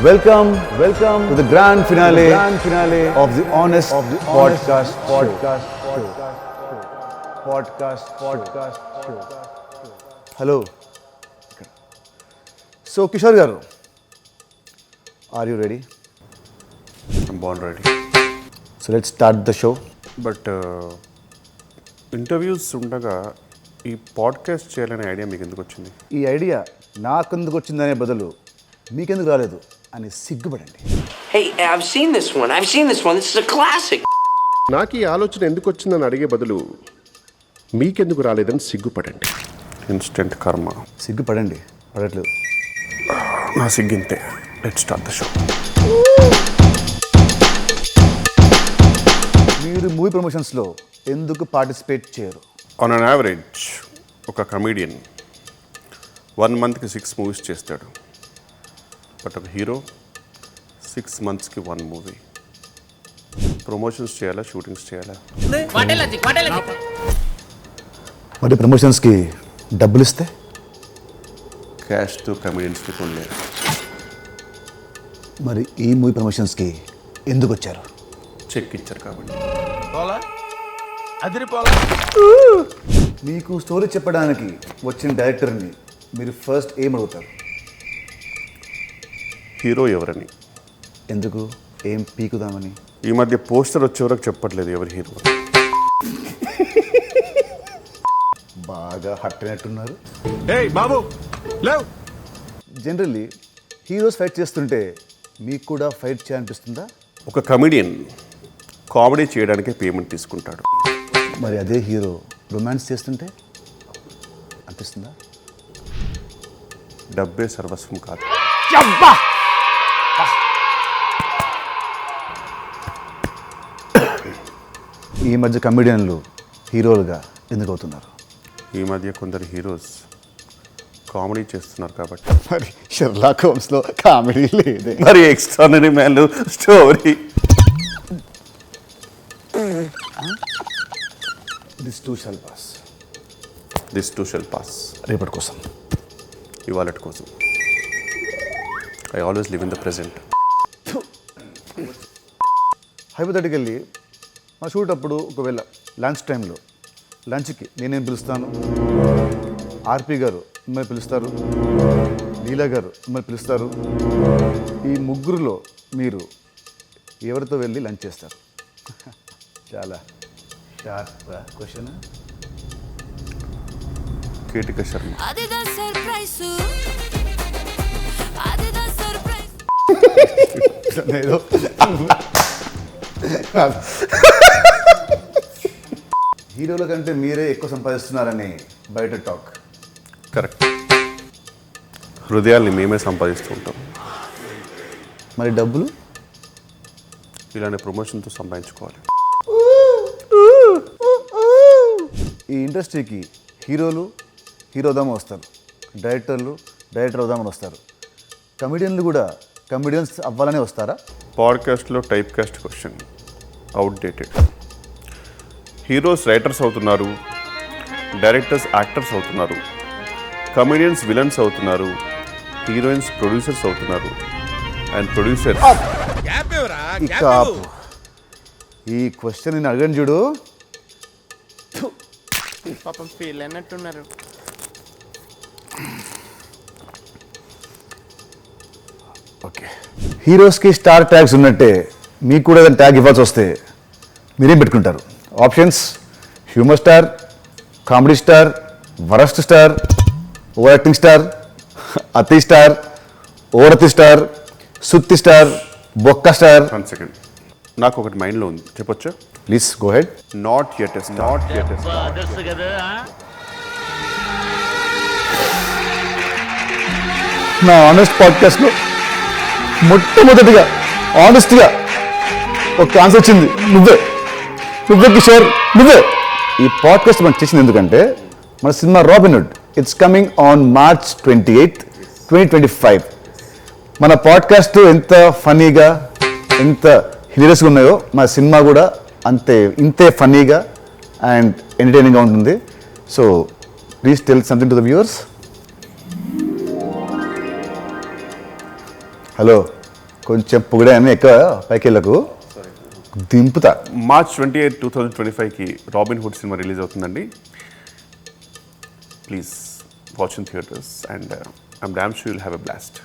Welcome to the grand finale of the Honest Podcast Show. Hello. So, Kishore garu, are you ready? I'm born ready. So, let's start the show. But interviews ఉండగా ఈ podcast చేయాలనే idea మీకు ఎందుకు వచ్చింది? ఈ idea నాకెందుకు వచ్చిందనే బదులు మీకెందుకు రాలేదు అని సిగ్గుపడండి. Hey, I've seen this one. This is a classic. నాకు ఈ ఆలోచన ఎందుకు వచ్చిందని అడిగే బదులు మీకెందుకు రాలేదని సిగ్గుపడండి. ఇన్స్టెంట్ కర్మ. సిగ్గుపడండి, పడట్లేదు. నా సిగ్గింతే. Let's start the show. మీరు మూవీ ప్రమోషన్స్లో ఎందుకు పార్టిసిపేట్ చేయరు? ఆన్ అన్ యావరేజ్ ఒక కమీడియన్ 1 monthకి 6 movies చేస్తాడు. బట్ ఒక హీరో 6 monthsకి 1 movie. ప్రమోషన్స్ చేయాలా, షూటింగ్స్ చేయాలా? మరి ప్రమోషన్స్కి డబ్బులు ఇస్తే క్యాష్తో కమీడియన్స్కి కొనలేరు. మరి ఈ మూవీ ప్రమోషన్స్కి ఎందుకు వచ్చారు? చెక్ ఇచ్చారు కాబట్టి. మీకు స్టోరీ చెప్పడానికి వచ్చిన డైరెక్టర్ని మీరు ఫస్ట్ ఏం అడుగుతారు? హీరో ఎవరని. ఎందుకు? ఏం పీకుదామని? ఈ మధ్య పోస్టర్ వచ్చే వరకు చెప్పట్లేదు ఎవరి హీరో. బాగా హట్ అయినట్టున్నారు. బాబు లేవ్. జనరల్లీ హీరోస్ ఫైట్ చేస్తుంటే మీకు కూడా ఫైట్ చేయాలనిపిస్తుందా? ఒక కమెడియన్ కామెడీ చేయడానికే పేమెంట్ తీసుకుంటాడు. మరి అదే హీరో రొమాన్స్ చేస్తుంటే అనిపిస్తుందా? డబ్బే సర్వస్వం కాదు. ఈ మధ్య కమెడియన్లు హీరోలుగా ఎందుకు అవుతున్నారు? ఈ మధ్య కొందరు హీరోస్ కామెడీ చేస్తున్నారు కాబట్టి. మరి షెర్లాక్ హోమ్స్లో కామెడీ లేదే. మరి extraordinary man story. This two shall pass. రేపటి కోసం, ఇవాళటి కోసం. I always live in the present. Hypothetically మా షూట్ అప్పుడు ఒకవేళ లంచ్ టైంలో లంచ్కి నేనేం పిలుస్తాను, ఆర్పి గారు మిమ్మల్ని పిలుస్తారు, లీలా గారు మిమ్మల్ని పిలుస్తారు. ఈ ముగ్గురులో మీరు ఎవరితో వెళ్ళి లంచ్ చేస్తారు? చాలా షార్ప్ క్వశ్చన్. కీటిక శర్మ. హీరోల కంటే మీరే ఎక్కువ సంపాదిస్తున్నారని బయట టాక్. కరెక్ట్. హృదయాల్ని మేమే సంపాదిస్తూ ఉంటాం. మరి డబ్బులు ఇలానే ప్రమోషన్తో సంపాదించుకోవాలి. ఈ ఇండస్ట్రీకి హీరోలు హీరోదామని వస్తారు, డైరెక్టర్ అవుదామని వస్తారు. కమెడియన్లు కూడా కమెడియన్స్ అవ్వాలని వస్తారా? పాడ్కాస్ట్లో type cast question outdated. Heroes writers అవుతున్నారు, డైరెక్టర్స్ యాక్టర్స్ అవుతున్నారు, కమెడియన్స్ విలన్స్ అవుతున్నారు, హీరోయిన్స్ ప్రొడ్యూసర్స్ అవుతున్నారు, అండ్ ప్రొడ్యూసర్స్. ఈ క్వశ్చన్ నేను అడగను చూడు. పాపం ఫీల్ అయినట్టున్నారు. ఓకే, హీరోస్కి స్టార్ ట్యాగ్స్ ఉన్నట్టే మీకు కూడా ఏదైనా ట్యాగ్ ఇవ్వాల్సి వస్తే మీరేం పెట్టుకుంటారు? Options: humour star, comedy star, worst star, over acting star, అతి స్టార్, ఓవరతి స్టార్, సుత్తి స్టార్, బొక్క స్టార్. 1 second. నాకు ఒకటి మైండ్లో ఉంది, చెప్పొచ్చా? Please go head. Not yet a star. నా ఆనెస్ట్ పాడ్కాస్ట్లో మొట్టమొదటిగా ఆనెస్ట్గా ఒక ఆన్సర్ వచ్చింది. నువ్వే కిషోర్, నువ్వే. ఈ పాడ్కాస్ట్ మనం చేసింది ఎందుకంటే మన cinema Robinhood it's coming on March 28, 2025. మన పాడ్కాస్ట్ ఎంత ఫన్నీగా, ఎంత హిలేరియస్గా ఉన్నాయో మన సినిమా కూడా ఇంతే ఫన్నీగా అండ్ ఎంటర్టైనింగ్గా ఉంటుంది. So please tell something to the viewers. Hello, కొంచెం పొగిడాను ఎక్కువ పైకి వెళ్ళకు దింపుతా. మార్చ్ 28, 2025కి రాబిన్ హుడ్ సినిమా రిలీజ్ అవుతుందండి. Please watch in theatres and I'm damn sure you'll have a blast.